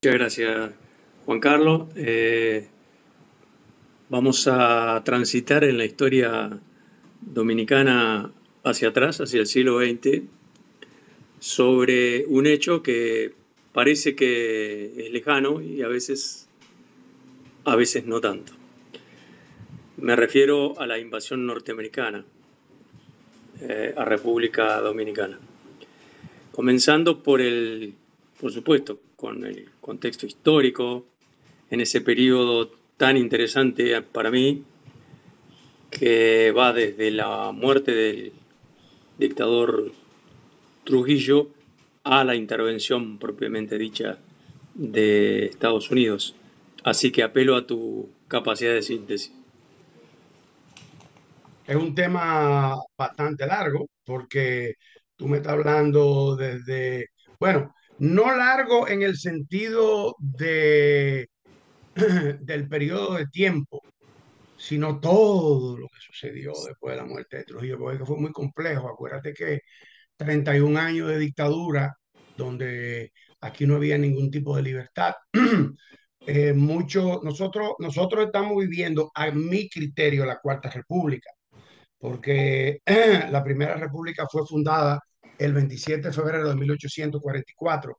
Muchas gracias, Juan Carlos. Vamos a transitar en la historia dominicana hacia atrás, hacia el siglo XX, sobre un hecho que parece que es lejano y a veces no tanto. Me refiero a la invasión norteamericana a República Dominicana. Comenzando por supuesto, con el contexto histórico, en ese periodo tan interesante para mí, que va desde la muerte del dictador Trujillo a la intervención propiamente dicha de Estados Unidos. Así que apelo a tu capacidad de síntesis. Es un tema bastante largo porque tú me estás hablando desde, bueno, no largo en el sentido del periodo de tiempo, sino todo lo que sucedió después de la muerte de Trujillo, porque fue muy complejo. Acuérdate que 31 años de dictadura, donde aquí no había ningún tipo de libertad. Nosotros estamos viviendo, a mi criterio, la Cuarta República, porque la Primera República fue fundada el 27 de febrero de 1844.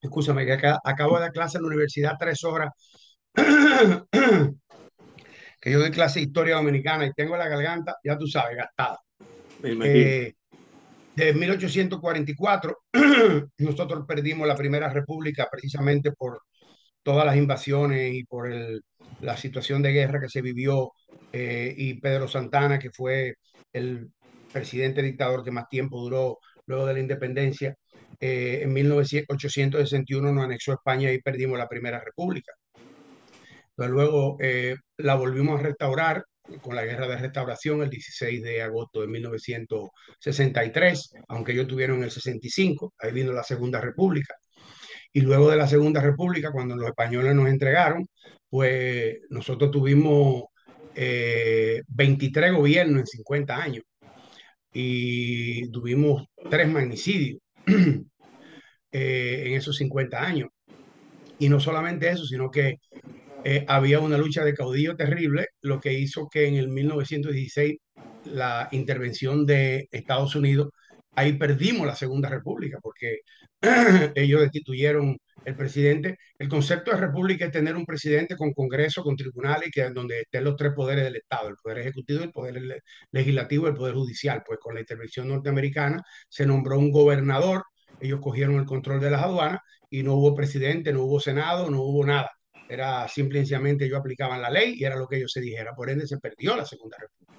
Escúchame, que acabo de dar clase en la universidad 3 horas, que yo doy clase de historia dominicana y tengo la garganta, ya tú sabes, gastada. Me imagino. Eh, de 1844, nosotros perdimos la Primera República precisamente por todas las invasiones y por la situación de guerra que se vivió, y Pedro Santana, que fue el presidente dictador que más tiempo duró luego de la independencia, en 1861 nos anexó España y perdimos la Primera República. Entonces luego la volvimos a restaurar con la Guerra de Restauración el 16 de agosto de 1963, aunque ellos tuvieron el 65, ahí vino la Segunda República. Y luego de la Segunda República, cuando los españoles nos entregaron, pues nosotros tuvimos 23 gobiernos en 50 años y tuvimos 3 magnicidios en esos 50 años. Y no solamente eso, sino que había una lucha de caudillo terrible, lo que hizo que en el 1916 la intervención de Estados Unidos, ahí perdimos la Segunda República, porque ellos destituyeron el presidente. El concepto de república es tener un presidente con congreso, con tribunales, que donde estén los tres poderes del Estado, el poder ejecutivo, el poder legislativo y el poder judicial. Pues con la intervención norteamericana se nombró un gobernador, ellos cogieron el control de las aduanas y no hubo presidente, no hubo senado, no hubo nada. Era simple y sencillamente ellos aplicaban la ley y era lo que ellos se dijera. Por ende, se perdió la Segunda República.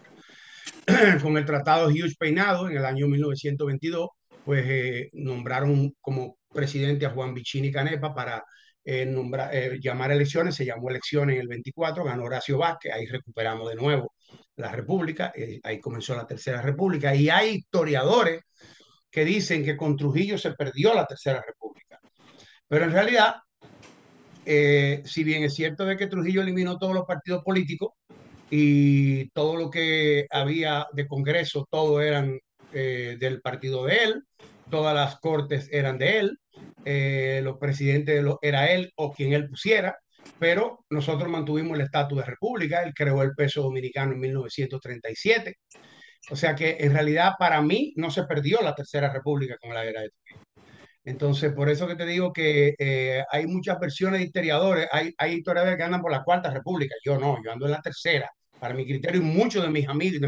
Con el Tratado Hughes Peinado en el año 1922, pues nombraron como presidente a Juan Vicini Canepa para llamar elecciones. Se llamó elecciones en el 24, ganó Horacio Vázquez, ahí recuperamos de nuevo la República, ahí comenzó la Tercera República. Y hay historiadores que dicen que con Trujillo se perdió la Tercera República. Pero en realidad, si bien es cierto de que Trujillo eliminó todos los partidos políticos y todo lo que había de Congreso, todo eran del partido de él, todas las cortes eran de él, los presidentes era él o quien él pusiera, pero nosotros mantuvimos el estatus de república. Él creó el peso dominicano en 1937. O sea que en realidad para mí no se perdió la Tercera República con la era de Trujillo. Entonces, por eso que te digo que hay muchas versiones de historiadores. Hay historiadores que andan por la Cuarta República. Yo no, yo ando en la Tercera. Para mi criterio, y muchos de mis amigos,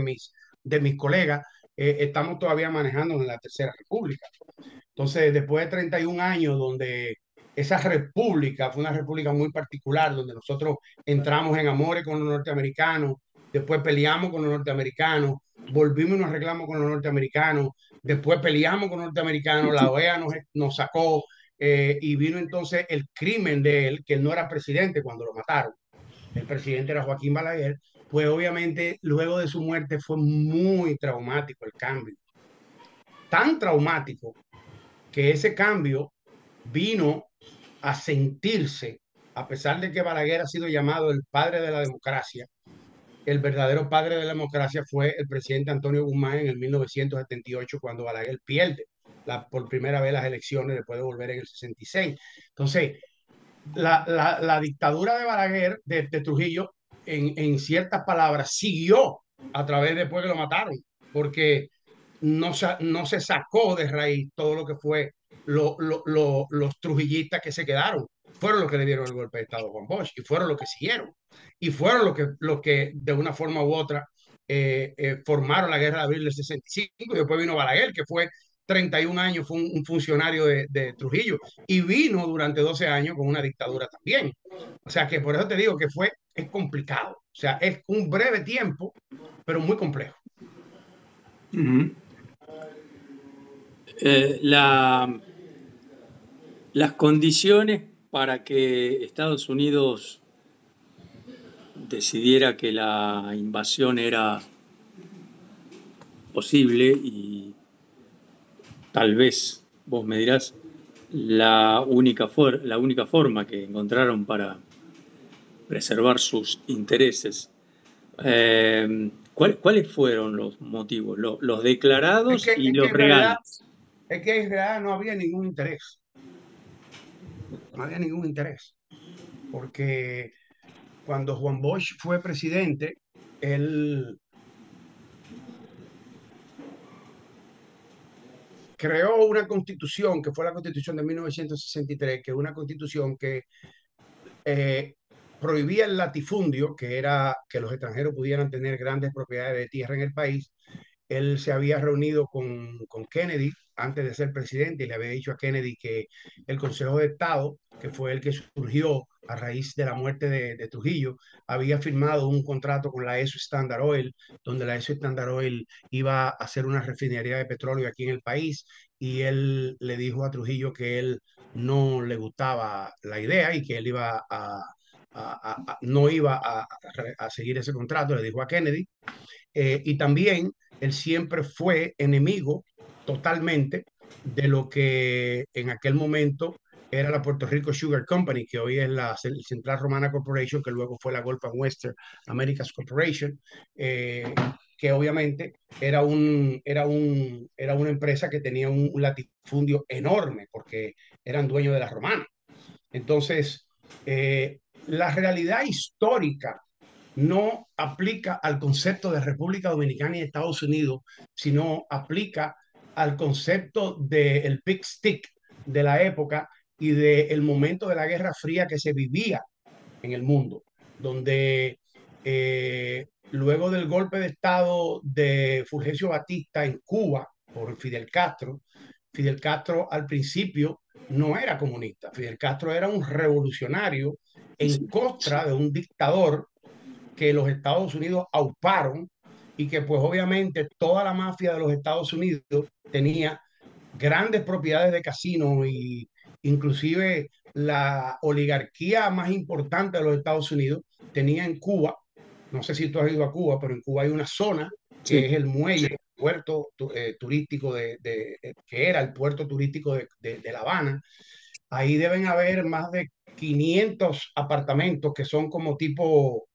de mis colegas, estamos todavía manejando en la Tercera República. Entonces, después de 31 años, donde esa república fue una república muy particular, donde nosotros entramos en amores con los norteamericanos, después peleamos con los norteamericanos, volvimos y nos arreglamos con los norteamericanos, después peleamos con los norteamericanos, la OEA nos sacó, y vino entonces el crimen de él, que él no era presidente cuando lo mataron. El presidente era Joaquín Balaguer. Pues obviamente luego de su muerte fue muy traumático el cambio, tan traumático que ese cambio vino a sentirse, a pesar de que Balaguer ha sido llamado el padre de la democracia. El verdadero padre de la democracia fue el presidente Antonio Guzmán en el 1978, cuando Balaguer pierde. por primera vez las elecciones después de volver en el 66. Entonces, la dictadura de Balaguer, de Trujillo, en ciertas palabras, siguió a través después que lo mataron, porque no se sacó de raíz todo lo que fue los trujillistas que se quedaron. Fueron los que le dieron el golpe de Estado a Juan Bosch y fueron los que siguieron. Y fueron los que de una forma u otra formaron la guerra de abril del 65 y después vino Balaguer, que fue 31 años, fue un funcionario de Trujillo y vino durante 12 años con una dictadura también. O sea que por eso te digo que es complicado. O sea, es un breve tiempo, pero muy complejo. Ujú. Eh, la, las condiciones para que Estados Unidos decidiera que la invasión era posible y tal vez, vos me dirás, la única forma que encontraron para preservar sus intereses. ¿Cuáles fueron los motivos? Los declarados y Es que los en realidad, reales. no había ningún interés, no había ningún interés, porque cuando Juan Bosch fue presidente, él creó una constitución que fue la constitución de 1963, que es una constitución que eh, prohibía el latifundio, que era que los extranjeros pudieran tener grandes propiedades de tierra en el país. Él se había reunido con Kennedy antes de ser presidente y le había dicho a Kennedy que el Consejo de Estado, que fue el que surgió a raíz de la muerte de Trujillo, había firmado un contrato con la ESO Standard Oil, donde la ESO Standard Oil iba a hacer una refinería de petróleo aquí en el país y él le dijo a Trujillo que él no le gustaba la idea y que él iba no iba a seguir ese contrato, le dijo a Kennedy. Y también él siempre fue enemigo totalmente de lo que en aquel momento era la Puerto Rico Sugar Company, que hoy es la Central Romana Corporation, que luego fue la Gulf and Western Americas Corporation, que obviamente era una empresa que tenía un latifundio enorme, porque eran dueños de la Romana. Entonces, la realidad histórica no aplica al concepto de República Dominicana y Estados Unidos, sino aplica al concepto del big stick de la época y del momento de la Guerra Fría que se vivía en el mundo, donde luego del golpe de Estado de Fulgencio Batista en Cuba por Fidel Castro al principio no era comunista, Fidel Castro era un revolucionario en contra de un dictador que los Estados Unidos auparon y que pues obviamente toda la mafia de los Estados Unidos tenía grandes propiedades de casinos y inclusive la oligarquía más importante de los Estados Unidos tenía en Cuba, no sé si tú has ido a Cuba, pero en Cuba hay una zona que Sí. es el muelle, el puerto turístico que era el puerto turístico de La Habana. Ahí deben haber más de 500 apartamentos que son como tipo,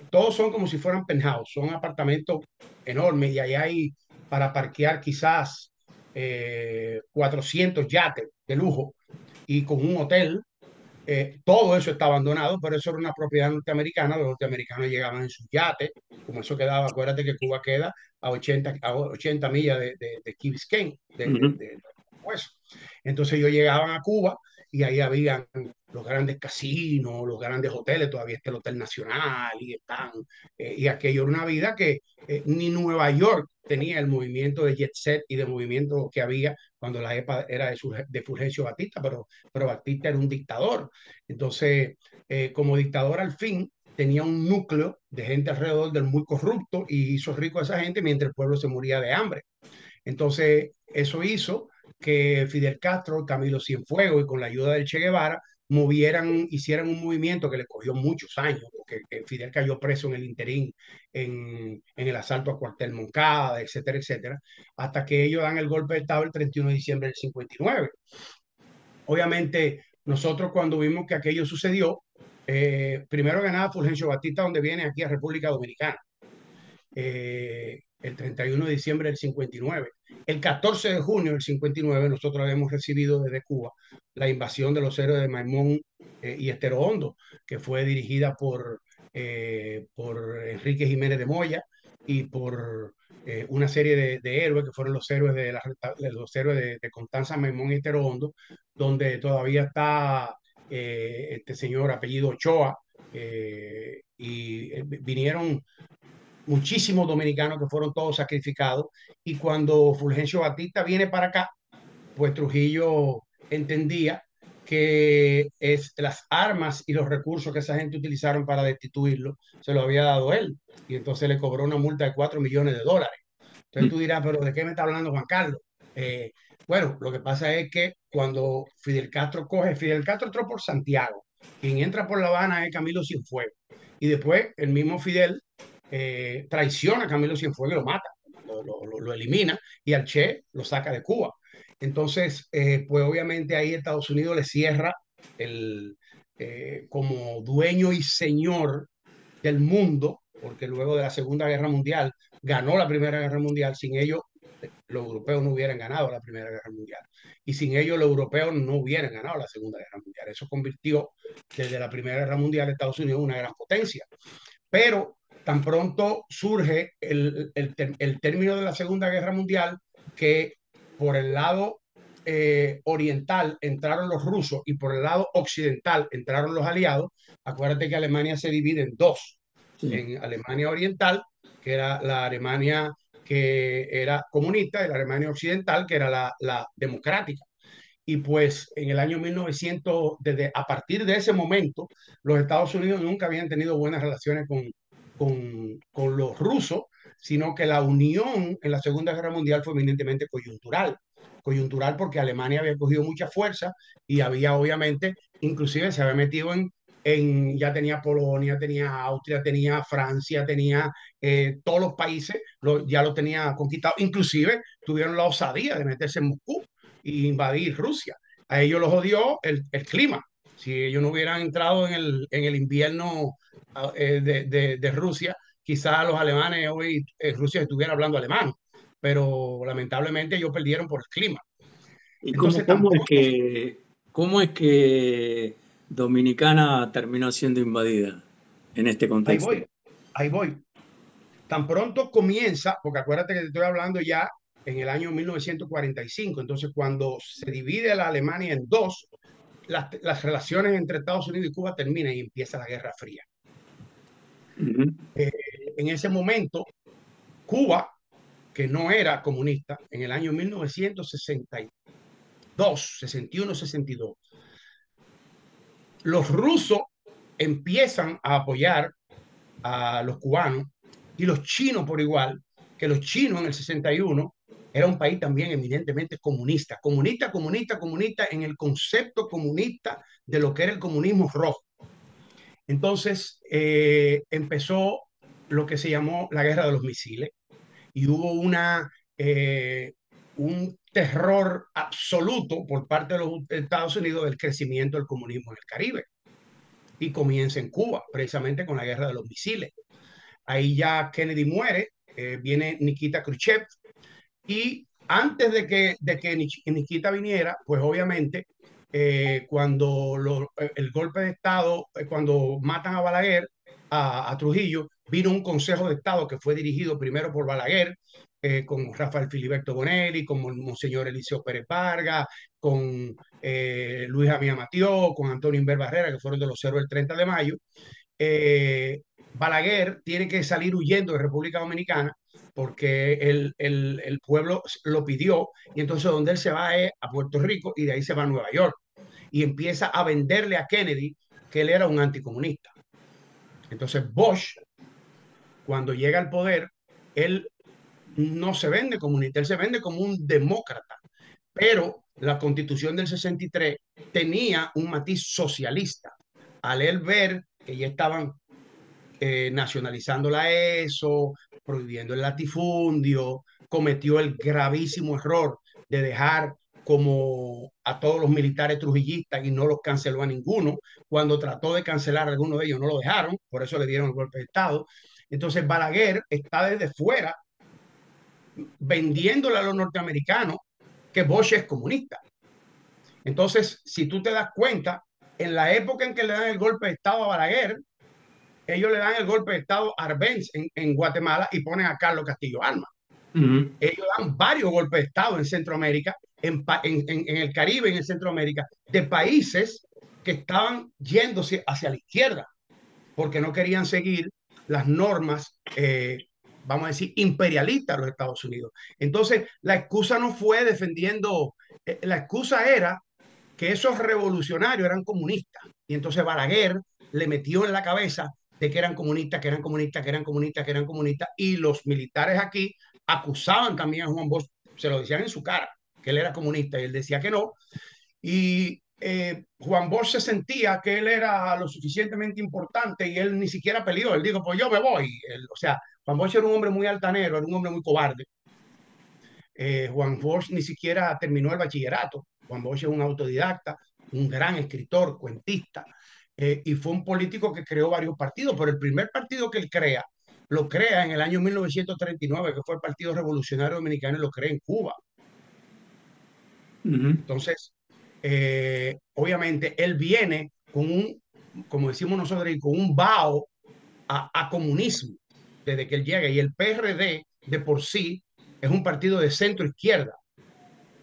todos son como si fueran penthouse, son apartamentos enormes y ahí hay para parquear quizás 400 yates de lujo y con un hotel. Todo eso está abandonado, pero eso era una propiedad norteamericana. Los norteamericanos llegaban en sus yates, como eso quedaba, acuérdate que Cuba queda a 80 millas de Key Biscayne, Ujú. pues. Entonces ellos llegaban a Cuba y ahí habían los grandes casinos, los grandes hoteles, todavía está el Hotel Nacional y aquello era una vida que ni Nueva York tenía el movimiento de jet set y de movimiento que había cuando la EPA era de Fulgencio Batista, pero Batista era un dictador. Entonces, como dictador al fin, tenía un núcleo de gente alrededor del muy corrupto y hizo rico a esa gente mientras el pueblo se moría de hambre. Entonces, eso hizo que Fidel Castro, Camilo Cienfuegos y con la ayuda del Che Guevara hicieran un movimiento que le cogió muchos años, porque Fidel cayó preso en el interín, en el asalto a Cuartel Moncada, etcétera, etcétera, hasta que ellos dan el golpe de Estado el 31 de diciembre del 59. Obviamente, nosotros cuando vimos que aquello sucedió, primero que nada, Fulgencio Batista, donde viene aquí a República Dominicana, el 31 de diciembre del 59. El 14 de junio del 59 nosotros habíamos recibido desde Cuba la invasión de los héroes de Maimón y Estero Hondo, que fue dirigida por Enrique Jiménez de Moya y por una serie de héroes que fueron los héroes los héroes de Constanza Maimón y Estero Hondo, donde todavía está este señor apellido Ochoa, vinieron muchísimos dominicanos que fueron todos sacrificados. Y cuando Fulgencio Batista viene para acá, pues Trujillo entendía que las armas y los recursos que esa gente utilizaron para destituirlo se lo había dado él. Y entonces le cobró una multa de 4 millones de dólares. Entonces tú dirás, pero ¿de qué me está hablando Juan Carlos? Eh, bueno, lo que pasa es que cuando Fidel Castro entró por Santiago, quien entra por La Habana es Camilo Cienfuegos. Y después el mismo Fidel traiciona a Camilo Cienfuegos y lo mata, lo elimina y al Che lo saca de Cuba. Entonces, pues obviamente ahí Estados Unidos le cierra el, como dueño y señor del mundo, porque luego de la Segunda Guerra Mundial ganó la Primera Guerra Mundial. Sin ellos los europeos no hubieran ganado la Primera Guerra Mundial, y sin ellos los europeos no hubieran ganado la Segunda Guerra Mundial. Eso convirtió desde la Primera Guerra Mundial a Estados Unidos en una gran potencia. Pero tan pronto surge el término de la Segunda Guerra Mundial, que por el lado oriental entraron los rusos y por el lado occidental entraron los aliados. Acuérdate que Alemania se divide en dos, Sí. en Alemania Oriental, que era la Alemania que era comunista, y la Alemania Occidental, que era la democrática. Y pues en el año 1900, a partir de ese momento, los Estados Unidos nunca habían tenido buenas relaciones con los rusos, sino que la unión en la Segunda Guerra Mundial fue eminentemente coyuntural. Coyuntural porque Alemania había cogido mucha fuerza y había obviamente, inclusive se había metido ya tenía Polonia, tenía Austria, tenía Francia, tenía todos los países, ya lo tenía conquistado. Inclusive tuvieron la osadía de meterse en Moscú e invadir Rusia. A ellos los odió el clima. Si ellos no hubieran entrado en el invierno de Rusia, quizás los alemanes hoy, Rusia estuviera hablando alemán, pero lamentablemente ellos perdieron por el clima. ¿Y Entonces tampoco, cómo es que Dominicana terminó siendo invadida en este ahí contexto? voy, ahí voy. Tan pronto comienza, porque acuérdate que te estoy hablando ya en el año 1945. Entonces cuando se divide la Alemania en dos, las relaciones entre Estados Unidos y Cuba terminan y empieza la Guerra Fría. Ujú. Eh, en ese momento, Cuba, que no era comunista, en el año 1962, 61, 62, los rusos empiezan a apoyar a los cubanos y los chinos por igual, que los chinos en el 61 era un país también eminentemente comunista, comunista, comunista, comunista en el concepto comunista de lo que era el comunismo rojo. Entonces empezó lo que se llamó la guerra de los misiles y hubo eh, un terror absoluto por parte de los Estados Unidos del crecimiento del comunismo en el Caribe. Y comienza en Cuba, precisamente con la guerra de los misiles. Ahí ya Kennedy muere, viene Nikita Khrushchev, y antes de que Nikita viniera, pues obviamente cuando el golpe de Estado, cuando matan a Balaguer, a Trujillo, vino un Consejo de Estado que fue dirigido primero por Balaguer, con Rafael Filiberto Bonelli, con Monseñor Eliseo Pérez Vargas, con Luis Amía Matió, con Antonio Inver Barrera, que fueron de los héroes del 30 de mayo. eh, Balaguer tiene que salir huyendo de República Dominicana porque el pueblo lo pidió, y entonces donde él se va es a Puerto Rico y de ahí se va a Nueva York y empieza a venderle a Kennedy que él era un anticomunista. Entonces Bush, cuando llega al poder, él no se vende comunista, él se vende como un demócrata, pero la constitución del 63 tenía un matiz socialista. Al él ver que ya estaban nacionalizando la ESO, prohibiendo el latifundio, cometió el gravísimo error de dejar como a todos los militares trujillistas y no los canceló a ninguno. Cuando trató de cancelar a alguno de ellos, no lo dejaron, por eso le dieron el golpe de Estado. Entonces Balaguer está desde fuera vendiéndole a los norteamericanos que Bosch es comunista. Entonces, si tú te das cuenta, en la época en que le dan el golpe de Estado a Balaguer, ellos le dan el golpe de Estado a Arbenz en Guatemala y ponen a Carlos Castillo Armas. Ujú. Ellos dan varios golpes de Estado en Centroamérica, en el Caribe, en Centroamérica, de países que estaban yéndose hacia la izquierda, porque no querían seguir las normas, vamos a decir, imperialistas de los Estados Unidos. Entonces, la excusa no fue defendiendo, la excusa era que esos revolucionarios eran comunistas. Y entonces Balaguer le metió en la cabeza de que eran comunistas, que eran comunistas, que eran comunistas, que eran comunistas. Y los militares aquí acusaban también a Juan Bosch, se lo decían en su cara, que él era comunista y él decía que no. Y Juan Bosch se sentía que él era lo suficientemente importante y él ni siquiera peleó. Él dijo, pues yo me voy. O sea, Juan Bosch era un hombre muy altanero, era un hombre muy cobarde. Juan Bosch ni siquiera terminó el bachillerato. Juan Bosch es un autodidacta, un gran escritor, cuentista, y fue un político que creó varios partidos, pero el primer partido que él crea, lo crea en el año 1939, que fue el Partido Revolucionario Dominicano, y lo crea en Cuba. Ujú. Entonces, obviamente, él viene con un, como decimos nosotros, con un vaho a comunismo desde que él llega, y el PRD de por sí es un partido de centro izquierda,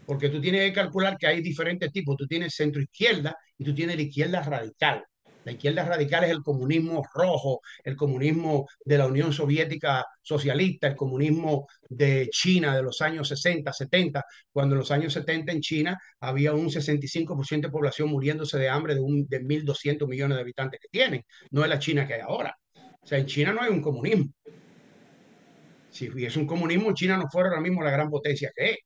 porque tú tienes que calcular que hay diferentes tipos. Tú tienes centro izquierda y tú tienes la izquierda radical. La izquierda radical es el comunismo rojo, el comunismo de la Unión Soviética socialista, el comunismo de China de los años 60, 70, cuando en los años 70 en China había un 65% de población muriéndose de hambre de 1.200 millones de habitantes que tienen. No es la China que hay ahora. O sea, en China no hay un comunismo. Si hubiese un comunismo, China no fuera ahora mismo la gran potencia que es.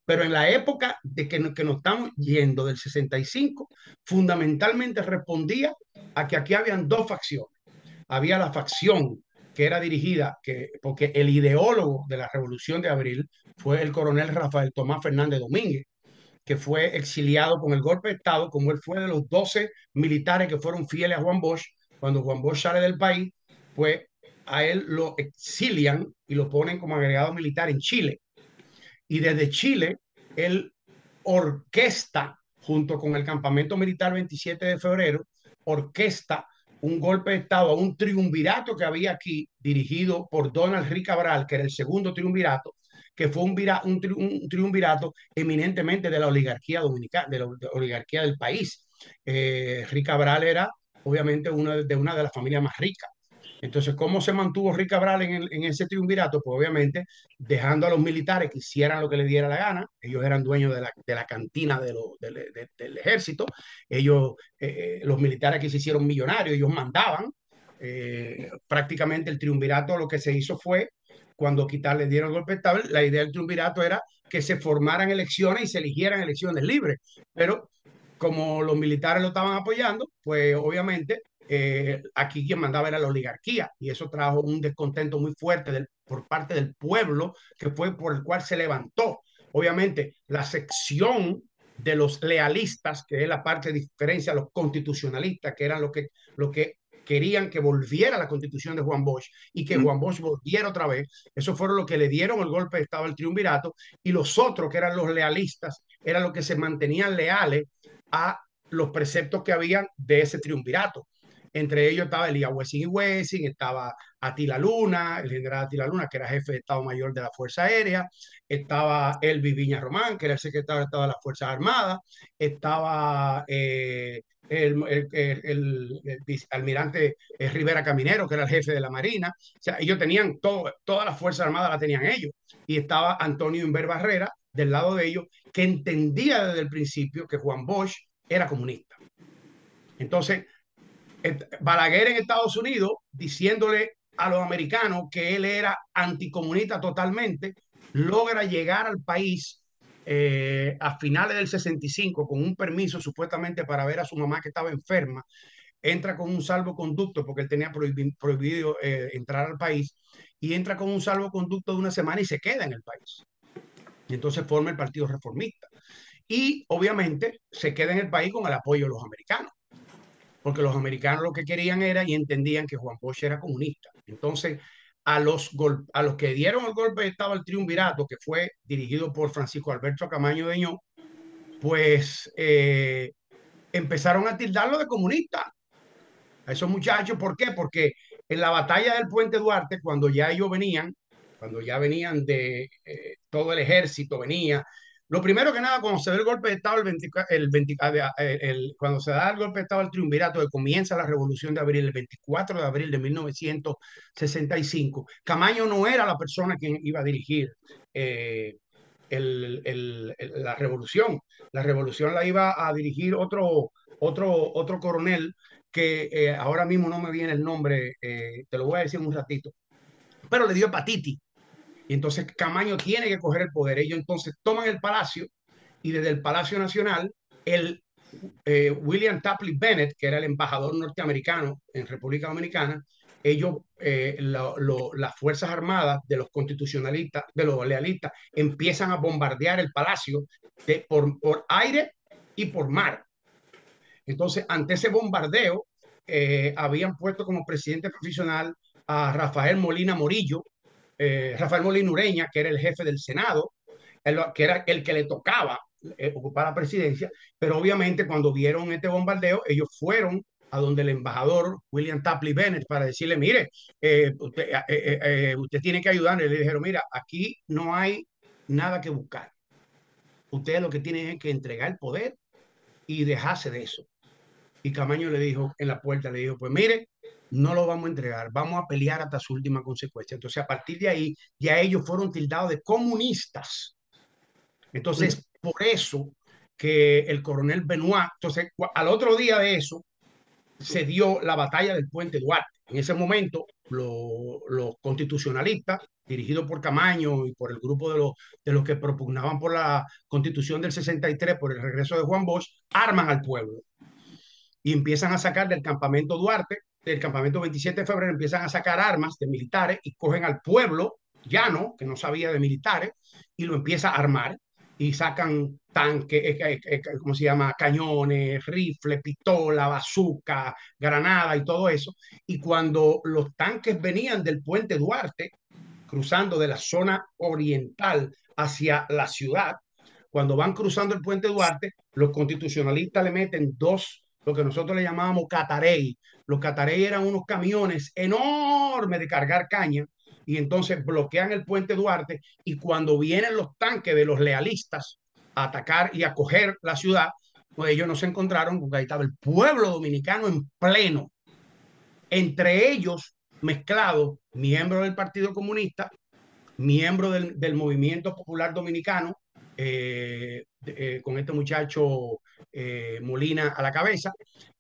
Pero en la época de que nos estamos yendo del 65, fundamentalmente respondía a que aquí habían dos facciones. Había la facción que era dirigida, porque el ideólogo de la Revolución de Abril fue el coronel Rafael Tomás Fernández Domínguez, que fue exiliado con el golpe de Estado, como él fue de los 12 militares que fueron fieles a Juan Bosch. Cuando Juan Bosch sale del país, pues a él lo exilian y lo ponen como agregado militar en Chile. Y desde Chile, él orquesta, junto con el campamento militar 27 de febrero, orquesta un golpe de Estado a un triunvirato que había aquí, dirigido por Donald Rick Cabral, que era el segundo triunvirato, que fue un triunvirato eminentemente de la oligarquía dominicana, de la oligarquía del país. Rick Cabral era, obviamente, una de las familias más ricas. Entonces, ¿cómo se mantuvo Rick Cabral en ese triunvirato? Pues obviamente dejando a los militares que hicieran lo que les diera la gana. Ellos eran dueños de la cantina del ejército. Ellos, los militares que se hicieron millonarios, ellos mandaban. Prácticamente el triunvirato lo que se hizo fue, cuando quitarle dieron el golpe de Estado, la idea del triunvirato era que se formaran elecciones y se eligieran elecciones libres. Pero como los militares lo estaban apoyando, pues obviamente aquí quien mandaba era la oligarquía, y eso trajo un descontento muy fuerte por parte del pueblo, que fue por el cual se levantó. Obviamente, la sección de los lealistas, que es la parte de diferencia a los constitucionalistas, que eran lo que querían que volviera la constitución de Juan Bosch y que Juan Bosch volviera otra vez. Eso fueron los que le dieron el golpe de Estado al triunvirato, y los otros, que eran los lealistas, eran los que se mantenían leales a los preceptos que habían de ese triunvirato. Entre ellos estaba Elías Wessing y Wessing, estaba Atila Luna, el general Atila Luna, que era jefe de Estado Mayor de la Fuerza Aérea, estaba Elvis Viña Román, que era el secretario de Estado de las Fuerzas Armadas, estaba el almirante Rivera Caminero, que era el jefe de la Marina. O sea, ellos tenían todas las Fuerzas Armadas la tenían ellos. Y estaba Antonio Inver Barrera del lado de ellos, que entendía desde el principio que Juan Bosch era comunista. Entonces, Balaguer en Estados Unidos, diciéndole a los americanos que él era anticomunista totalmente, logra llegar al país a finales del 65 con un permiso supuestamente para ver a su mamá que estaba enferma. Entra con un salvoconducto porque él tenía prohibido entrar al país, y entra con un salvoconducto de una semana y se queda en el país. Y entonces forma el Partido Reformista. Y obviamente se queda en el país con el apoyo de los americanos, porque los americanos lo que querían era y entendían que Juan Bosch era comunista. Entonces, a los que dieron el golpe de Estado al triunvirato, que fue dirigido por Francisco Alberto Camaño Deñó, pues empezaron a tildarlo de comunista a esos muchachos. ¿Por qué? Porque en la batalla del Puente Duarte, cuando ya venían de todo el ejército, venía. Lo primero que nada, cuando se da el golpe de Estado, cuando se da el golpe de Estado al triunvirato, que comienza la Revolución de Abril, el 24 de abril de 1965, Camaño no era la persona quien iba a dirigir eh, la revolución. La revolución la iba a dirigir otro coronel que ahora mismo no me viene el nombre, te lo voy a decir en un ratito, pero le dio hepatitis. Y entonces Camaño tiene que coger el poder. Ellos entonces toman el palacio y desde el Palacio Nacional, el William Tapley Bennett, que era el embajador norteamericano en República Dominicana, ellos, las Fuerzas Armadas de los constitucionalistas, de los lealistas, empiezan a bombardear el palacio por aire y por mar. Entonces, ante ese bombardeo, habían puesto como presidente profesional a Rafael Molina Morillo, Rafael Molina Ureña, que era el jefe del Senado, que era el que le tocaba ocupar la presidencia, pero obviamente cuando vieron este bombardeo, ellos fueron a donde el embajador William Tapley Bennett para decirle, mire, usted tiene que ayudar. Y le dijeron, mira, aquí no hay nada que buscar. Ustedes lo que tienen es que entregar el poder y dejarse de eso. Y Camaño le dijo en la puerta, le dijo, pues mire, no lo vamos a entregar, vamos a pelear hasta su última consecuencia. Entonces, a partir de ahí, ya ellos fueron tildados de comunistas. Entonces, por eso que el coronel Benoit, entonces, al otro día de eso, se dio la batalla del Puente Duarte. En ese momento, los constitucionalistas, dirigidos por Camaño y por el grupo de los que propugnaban por la constitución del 63, por el regreso de Juan Bosch, arman al pueblo y empiezan a sacar del campamento Duarte, del campamento 27 de febrero, empiezan a sacar armas de militares y cogen al pueblo llano, que no sabía de militares, y lo empieza a armar y sacan tanques, ¿cómo se llama? Cañones, rifles, pistola, bazooka, granada y todo eso. Y cuando los tanques venían del puente Duarte, cruzando de la zona oriental hacia la ciudad, cuando van cruzando el puente Duarte, los constitucionalistas le meten lo que nosotros le llamábamos catarey. Los catarey eran unos camiones enormes de cargar caña y entonces bloquean el puente Duarte y cuando vienen los tanques de los lealistas a atacar y a coger la ciudad, pues ellos no se encontraron porque ahí estaba el pueblo dominicano en pleno, entre ellos mezclados miembros del Partido Comunista, miembro del Movimiento Popular Dominicano, con este muchacho Molina a la cabeza,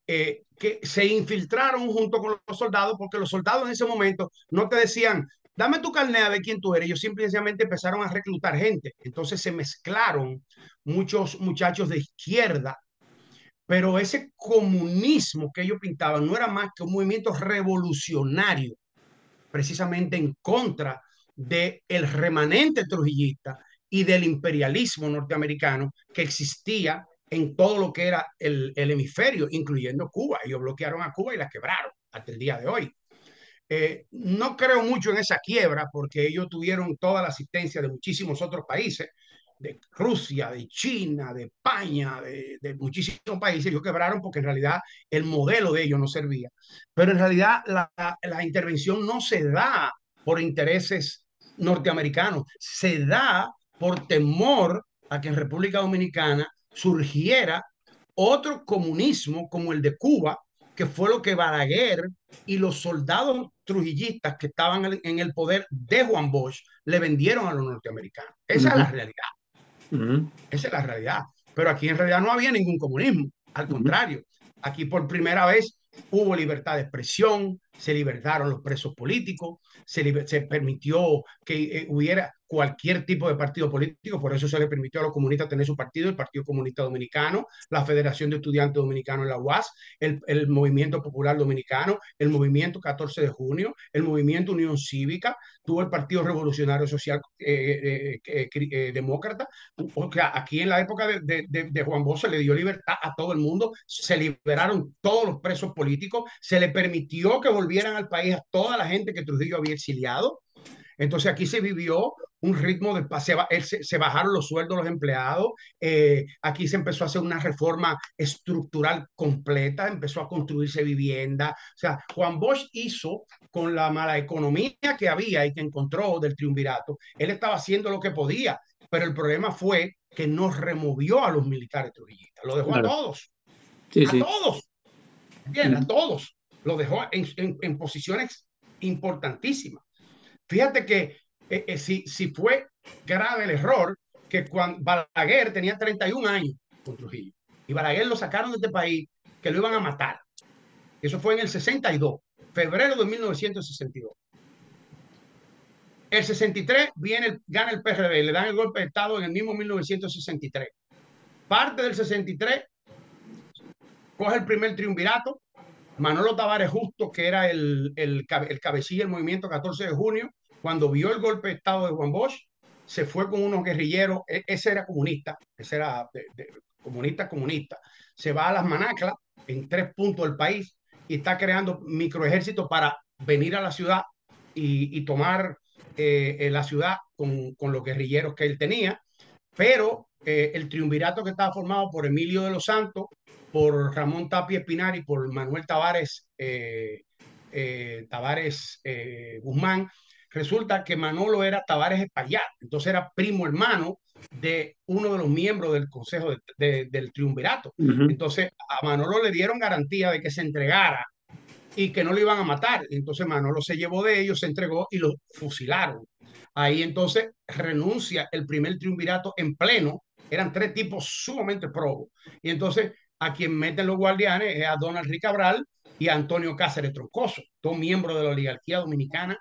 que se infiltraron junto con los soldados, porque los soldados en ese momento no te decían, dame tu carnet a ver quién tú eres. Ellos simplemente empezaron a reclutar gente. Entonces se mezclaron muchos muchachos de izquierda, pero ese comunismo que ellos pintaban no era más que un movimiento revolucionario, precisamente en contra del remanente trujillista y del imperialismo norteamericano que existía en todo lo que era el hemisferio, incluyendo Cuba. Ellos bloquearon a Cuba y la quebraron hasta el día de hoy. No creo mucho en esa quiebra porque ellos tuvieron toda la asistencia de muchísimos otros países, de Rusia, de China, de España, de muchísimos países. Ellos quebraron porque en realidad el modelo de ellos no servía. Pero en realidad la intervención no se da por intereses norteamericanos, se da por temor a que en República Dominicana surgiera otro comunismo como el de Cuba, que fue lo que Balaguer y los soldados trujillistas que estaban en el poder de Juan Bosch le vendieron a los norteamericanos. Esa es la realidad. Esa es la realidad. Pero aquí en realidad no había ningún comunismo. Al contrario, aquí por primera vez hubo libertad de expresión, se liberaron los presos políticos, se permitió que hubiera cualquier tipo de partido político, por eso se le permitió a los comunistas tener su partido, el Partido Comunista Dominicano, la Federación de Estudiantes Dominicanos en la UAS, el Movimiento Popular Dominicano, el Movimiento 14 de Junio, el Movimiento Unión Cívica, tuvo el Partido Revolucionario Social Demócrata. O sea, aquí en la época de Juan Bosch se le dio libertad a todo el mundo, se liberaron todos los presos políticos, se le permitió que devolvieran al país a toda la gente que Trujillo había exiliado. Entonces aquí se vivió un ritmo de se bajaron los sueldos de los empleados, aquí se empezó a hacer una reforma estructural completa, empezó a construirse vivienda. O sea, Juan Bosch hizo con la mala economía que había y que encontró del triunvirato, él estaba haciendo lo que podía, pero el problema fue que no removió a los militares trujillistas, lo dejó claro. Sí, a sí. todos, bien, a Mm, todos, lo dejó en posiciones importantísimas. Fíjate que si fue grave el error que cuando Balaguer tenía 31 años con Trujillo y Balaguer lo sacaron de este país que lo iban a matar. Eso fue en el 62, febrero de 1962. El 63 gana el PRD, le dan el golpe de Estado en el mismo 1963. Parte del 63 coge el primer triunvirato. Manolo Tavares Justo, que era el cabecilla del movimiento 14 de junio, cuando vio el golpe de Estado de Juan Bosch, se fue con unos guerrilleros, ese era comunista, ese era comunista, se va a las Manaclas, en 3 puntos del país, y está creando microejércitos para venir a la ciudad y tomar la ciudad con los guerrilleros que él tenía, pero el triunvirato que estaba formado por Emilio de los Santos, por Ramón Tapia Espinar y por Manuel Guzmán, resulta que Manolo era Tavares Espaillat, entonces era primo hermano de uno de los miembros del Consejo del Triunvirato. ujú. Entonces a Manolo le dieron garantía de que se entregara y que no lo iban a matar. Entonces Manolo se llevó de ellos, se entregó y lo fusilaron. Ahí entonces renuncia el primer triunvirato en pleno. Eran 3 tipos sumamente probos. Y entonces a quien meten los guardianes es a Donald Ricabral y a Antonio Cáceres Troncoso, dos miembros de la oligarquía dominicana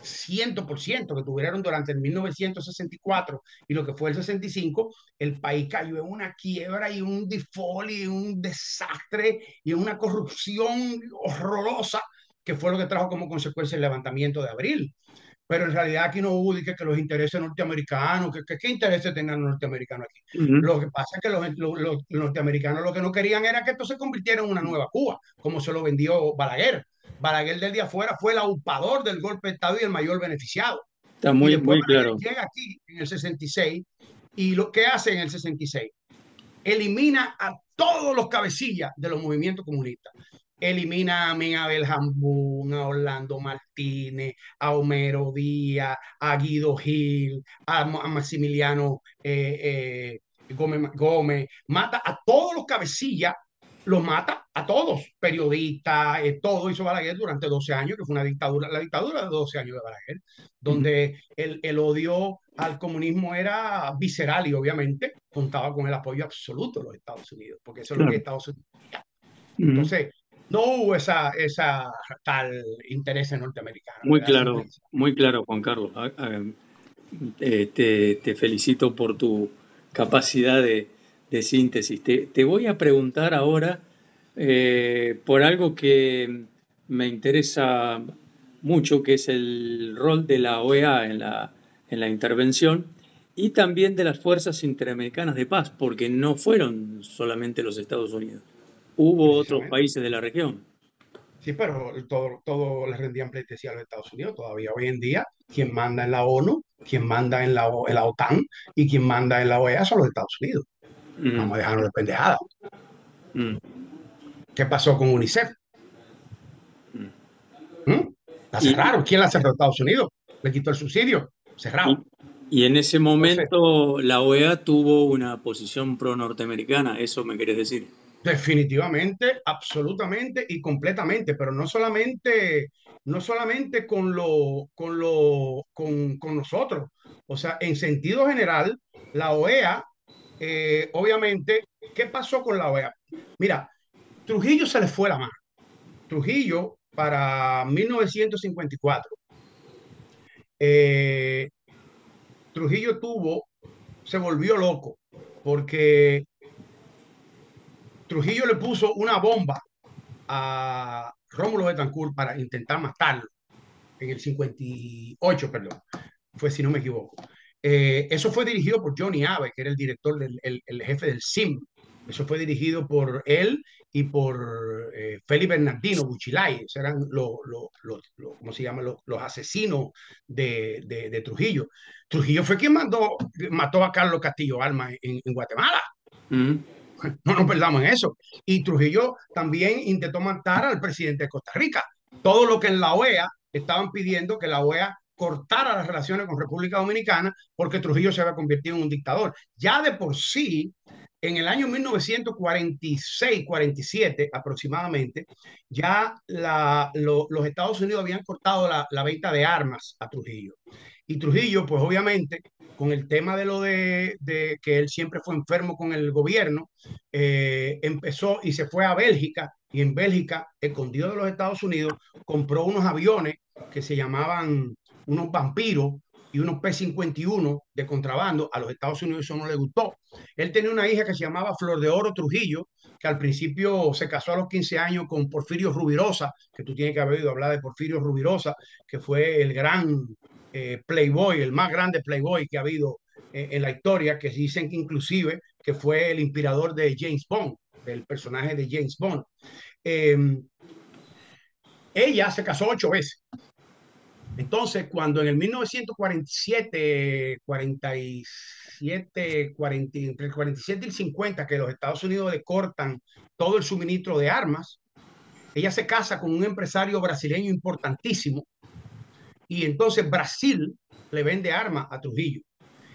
100% que tuvieron durante el 1964 y lo que fue el 65, el país cayó en una quiebra y un default y un desastre y una corrupción horrorosa que fue lo que trajo como consecuencia el levantamiento de abril. Pero en realidad aquí no hubo que los intereses norteamericanos, ¿qué intereses tenían los norteamericanos aquí? Ujú. Lo que pasa es que los norteamericanos lo que no querían era que esto se convirtiera en una nueva Cuba, como se lo vendió Balaguer. Balaguer del día afuera fue el aupador del golpe de Estado y el mayor beneficiado. Está Y muy, después muy Balaguer claro. llega aquí en el 66 y lo que hace en el 66, elimina a todos los cabecillas de los movimientos comunistas. Elimina a Abel Jambún, a Orlando Martínez, a Homero Díaz, a Guido Gil, a Maximiliano Gómez, mata a todos los cabecillas, los mata a todos, periodistas, todo hizo Balaguer durante 12 años, que fue una dictadura, la dictadura de 12 años de Balaguer, Ujú. donde el odio al comunismo era visceral y obviamente contaba con el apoyo absoluto de los Estados Unidos, porque eso es lo que Claro. Estados Unidos. Ujú. Entonces, no hubo esa tal interés norteamericano, ¿verdad? Simple y Muy claro, Juan Carlos. Te felicito por tu capacidad de síntesis. Te voy a preguntar ahora por algo que me interesa mucho, que es el rol de la OEA en la intervención y también de las fuerzas interamericanas de paz, porque no fueron solamente los Estados Unidos, hubo otros precisamente. países de la región. Sí, pero todo le rendían pleitesía a los Estados Unidos. Todavía hoy en día, quien manda en la ONU, quien manda en la OTAN y quien manda en la OEA son los Estados Unidos. Mm, Vamos a dejarnos de pendejadas. mm, ¿Qué pasó con UNICEF? mm. ¿Mm? La Y, cerraron. ¿Quién la cerró? Estados Unidos. Le quitó el subsidio. y, Cerrado. y en ese Entonces, momento la OEA tuvo una posición pro-norteamericana, eso me querés decir. definitivamente, absolutamente y completamente, pero no solamente con nosotros. O sea, en sentido general, la OEA, obviamente, ¿qué pasó con la OEA? Mira, Trujillo se le fue la mano. Trujillo, para 1954, eh, Trujillo se volvió loco, porque Trujillo le puso una bomba a Rómulo Betancourt para intentar matarlo en el 58, perdón, fue si no me equivoco. Eso fue dirigido por Johnny Abe, que era el director el jefe del SIM, Eso fue dirigido por él y por Félix Bernardino Buchilay. Esos eran ¿cómo se llama? Los asesinos de Trujillo. Trujillo fue quien mató a Carlos Castillo Alma en Guatemala. Mm. No nos perdamos en eso. Y Trujillo también intentó matar al presidente de Costa Rica. Todo lo que en la OEA estaban pidiendo que la OEA cortara las relaciones con República Dominicana porque Trujillo se había convertido en un dictador. Ya de por sí, en el año 1946-47 aproximadamente, ya los Estados Unidos habían cortado la venta de armas a Trujillo. Y Trujillo, pues obviamente, con el tema de lo de que él siempre fue enfermo con el gobierno, empezó y se fue a Bélgica, y en Bélgica, escondido de los Estados Unidos, compró unos aviones que se llamaban unos vampiros y unos P-51 de contrabando. A los Estados Unidos eso no le gustó. Él tenía una hija que se llamaba Flor de Oro Trujillo, que al principio se casó a los 15 años con Porfirio Rubirosa, que tú tienes que haber oído hablar de Porfirio Rubirosa, que fue el gran playboy, el más grande playboy que ha habido en la historia, que dicen que inclusive que fue el inspirador de James Bond, del personaje de James Bond. Eh, Ella se casó 8 veces. Entonces, cuando en el 1947, 47, 40, entre el 47 y el 50, que los Estados Unidos le cortan todo el suministro de armas, ella se casa con un empresario brasileño importantísimo y entonces Brasil le vende armas a Trujillo.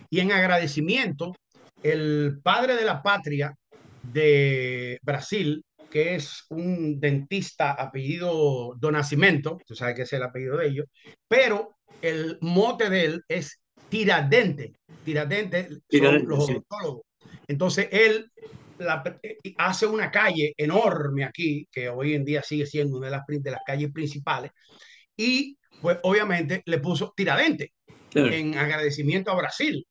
Y en agradecimiento, el padre de la patria de Brasil, que es un dentista apellido Do Nascimento, tú sabes que es el apellido de ellos, pero el mote de él es Tiradente. Tiradente son Tiradentes, los sí. odontólogos. Entonces él hace una calle enorme aquí, que hoy en día sigue siendo una de las calles principales, y pues obviamente le puso Tiradente Claro. en agradecimiento a Brasil.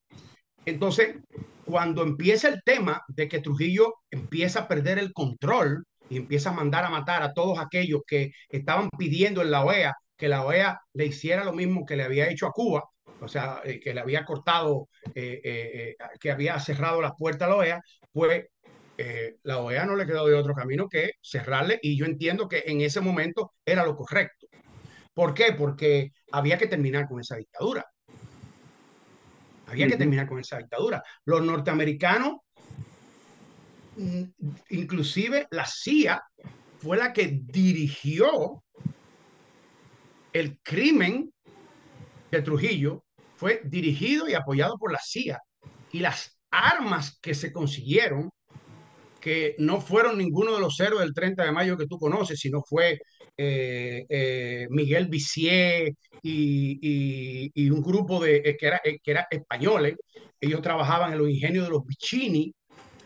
Entonces, cuando empieza el tema de que Trujillo empieza a perder el control y empieza a mandar a matar a todos aquellos que estaban pidiendo en la OEA que la OEA le hiciera lo mismo que le había hecho a Cuba, o sea, que le había cortado, que había cerrado las puertas a la OEA, pues la OEA no le quedó de otro camino que cerrarle, y yo entiendo que en ese momento era lo correcto. ¿Por qué? Porque había que terminar con esa dictadura. Había que Ujú. terminar con esa dictadura. Los norteamericanos, mm, inclusive la CIA, fue la que dirigió el crimen de Trujillo, fue dirigido y apoyado por la CIA. Y las armas que se consiguieron, que no fueron ninguno de los héroes del 30 de mayo que tú conoces, sino fue Miguel Vicié y un grupo que era españoles. Ellos trabajaban en los ingenios de los Vicini,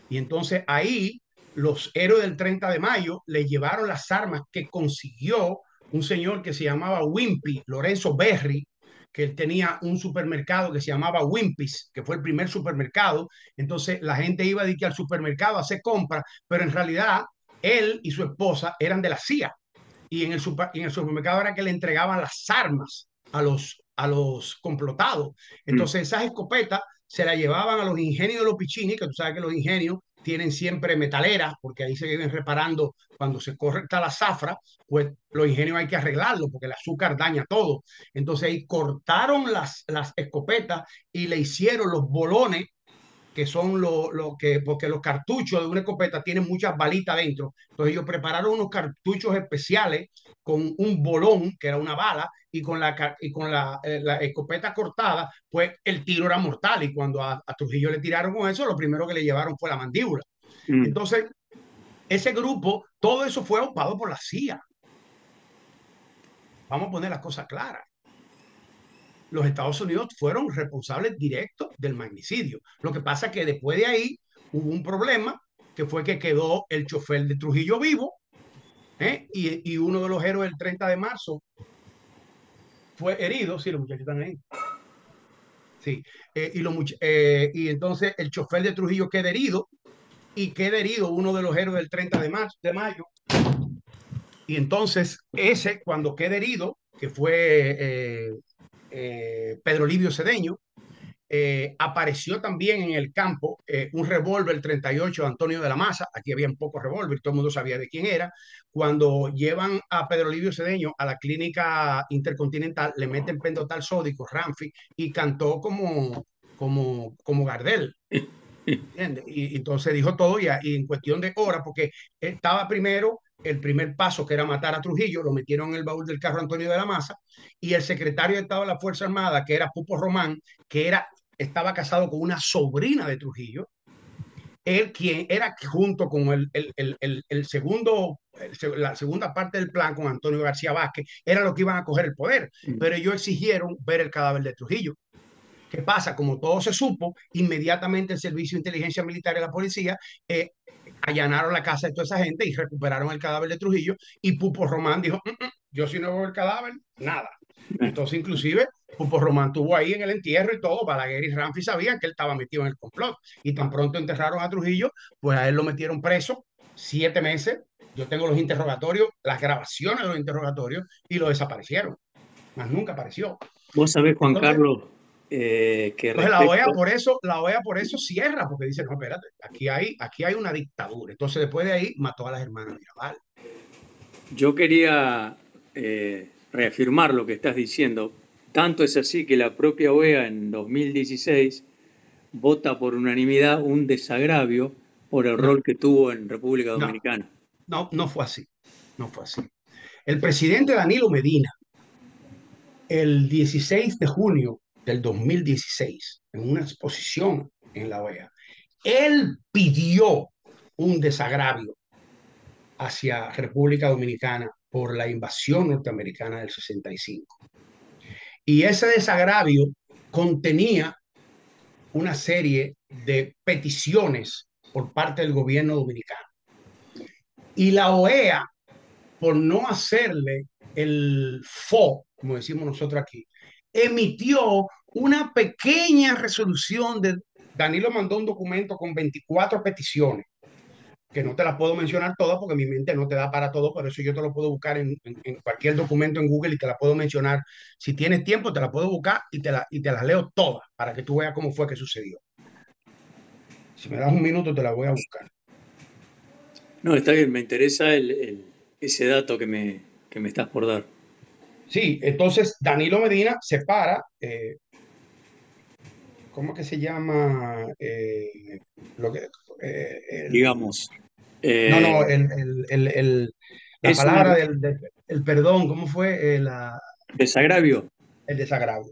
y entonces ahí los héroes del 30 de mayo le llevaron las armas que consiguió un señor que se llamaba Wimpy, Lorenzo Berry, que él tenía un supermercado que se llamaba Wimpy's, que fue el primer supermercado. Entonces la gente iba de que al supermercado a hacer compras, pero en realidad él y su esposa eran de la CIA. Y en el supermercado era que le entregaban las armas a los complotados. Mm. Entonces esas escopetas se las llevaban a los ingenios de los Piccini, que tú sabes que los ingenios tienen siempre metaleras, porque ahí se viven reparando cuando se corta la zafra, pues los ingenios hay que arreglarlo, porque el azúcar daña todo. Entonces ahí cortaron las escopetas y le hicieron los bolones, que son porque los cartuchos de una escopeta tienen muchas balitas dentro. Entonces ellos prepararon unos cartuchos especiales con un bolón, que era una bala, y con la escopeta cortada, pues el tiro era mortal. Y cuando a Trujillo le tiraron con eso, lo primero que le llevaron fue la mandíbula. Mm. Entonces, ese grupo, todo eso fue ocupado por la CIA. Vamos a poner las cosas claras. Los Estados Unidos fueron responsables directos del magnicidio. Lo que pasa es que después de ahí hubo un problema, que fue que quedó el chofer de Trujillo vivo, y uno de los héroes del 30 de marzo fue herido. Sí, los muchachos están ahí. Sí. Y entonces el chofer de Trujillo queda herido, y queda herido uno de los héroes del 30 de mayo. Y entonces ese, cuando queda herido, que fue Pedro Livio Cedeño, apareció también en el campo un revólver 38 de Antonio de la Maza. Aquí había un poco revólver, todo el mundo sabía de quién era. Cuando llevan a Pedro Livio Cedeño a la clínica Intercontinental, le meten pentotal sódico, Ramfi, y cantó como Gardel. ¿Entiendes? Y entonces dijo todo y en cuestión de horas, porque estaba primero el primer paso, que era matar a Trujillo, lo metieron en el baúl del carro Antonio de la Maza, y el secretario de Estado de la Fuerza Armada, que era Pupo Román, estaba casado con una sobrina de Trujillo, él quien era junto con el segundo, la segunda parte del plan con Antonio García Vázquez, era lo que iban a coger el poder, pero ellos exigieron ver el cadáver de Trujillo. ¿Qué pasa? Como todo se supo, inmediatamente el Servicio de Inteligencia Militar y la policía allanaron la casa de toda esa gente y recuperaron el cadáver de Trujillo. Y Pupo Román dijo: yo si no veo el cadáver, nada. Entonces, inclusive, Pupo Román tuvo ahí en el entierro y todo. Balaguer y Ramfi sabían que él estaba metido en el complot. Y tan pronto enterraron a Trujillo, pues a él lo metieron preso 7 meses. Yo tengo los interrogatorios, las grabaciones de los interrogatorios, y lo desaparecieron. Más nunca apareció. Vos sabés, Juan Entonces, Carlos, que Entonces respecto, la OEA por eso cierra, porque dice: no, espérate, aquí hay una dictadura. Entonces después de ahí mató a las hermanas Mirabal. yo quería reafirmar lo que estás diciendo. Tanto es así que la propia OEA en 2016 vota por unanimidad un desagravio por el No, rol que tuvo en República no, Dominicana. no fue así. No fue así. El presidente Danilo Medina, el 16 de junio del 2016, en una exposición en la OEA, él pidió un desagravio hacia República Dominicana por la invasión norteamericana del 65. Y ese desagravio contenía una serie de peticiones por parte del gobierno dominicano. Y la OEA, por no hacerle el como decimos nosotros aquí, emitió una pequeña resolución Danilo mandó un documento con 24 peticiones, que no te las puedo mencionar todas porque mi mente no te da para todo, por eso yo te lo puedo buscar en cualquier documento en Google y te la puedo mencionar. Si tienes tiempo, te la puedo buscar y te las leo todas para que tú veas cómo fue que sucedió. Si me das un minuto, te la voy a buscar. No, está bien, me interesa ese dato que me estás por dar. Sí, entonces Danilo Medina se para, ¿cómo que se llama? Lo que, Digamos, no, no, eh, la es una palabra el perdón, ¿cómo fue? desagravio. El desagravio.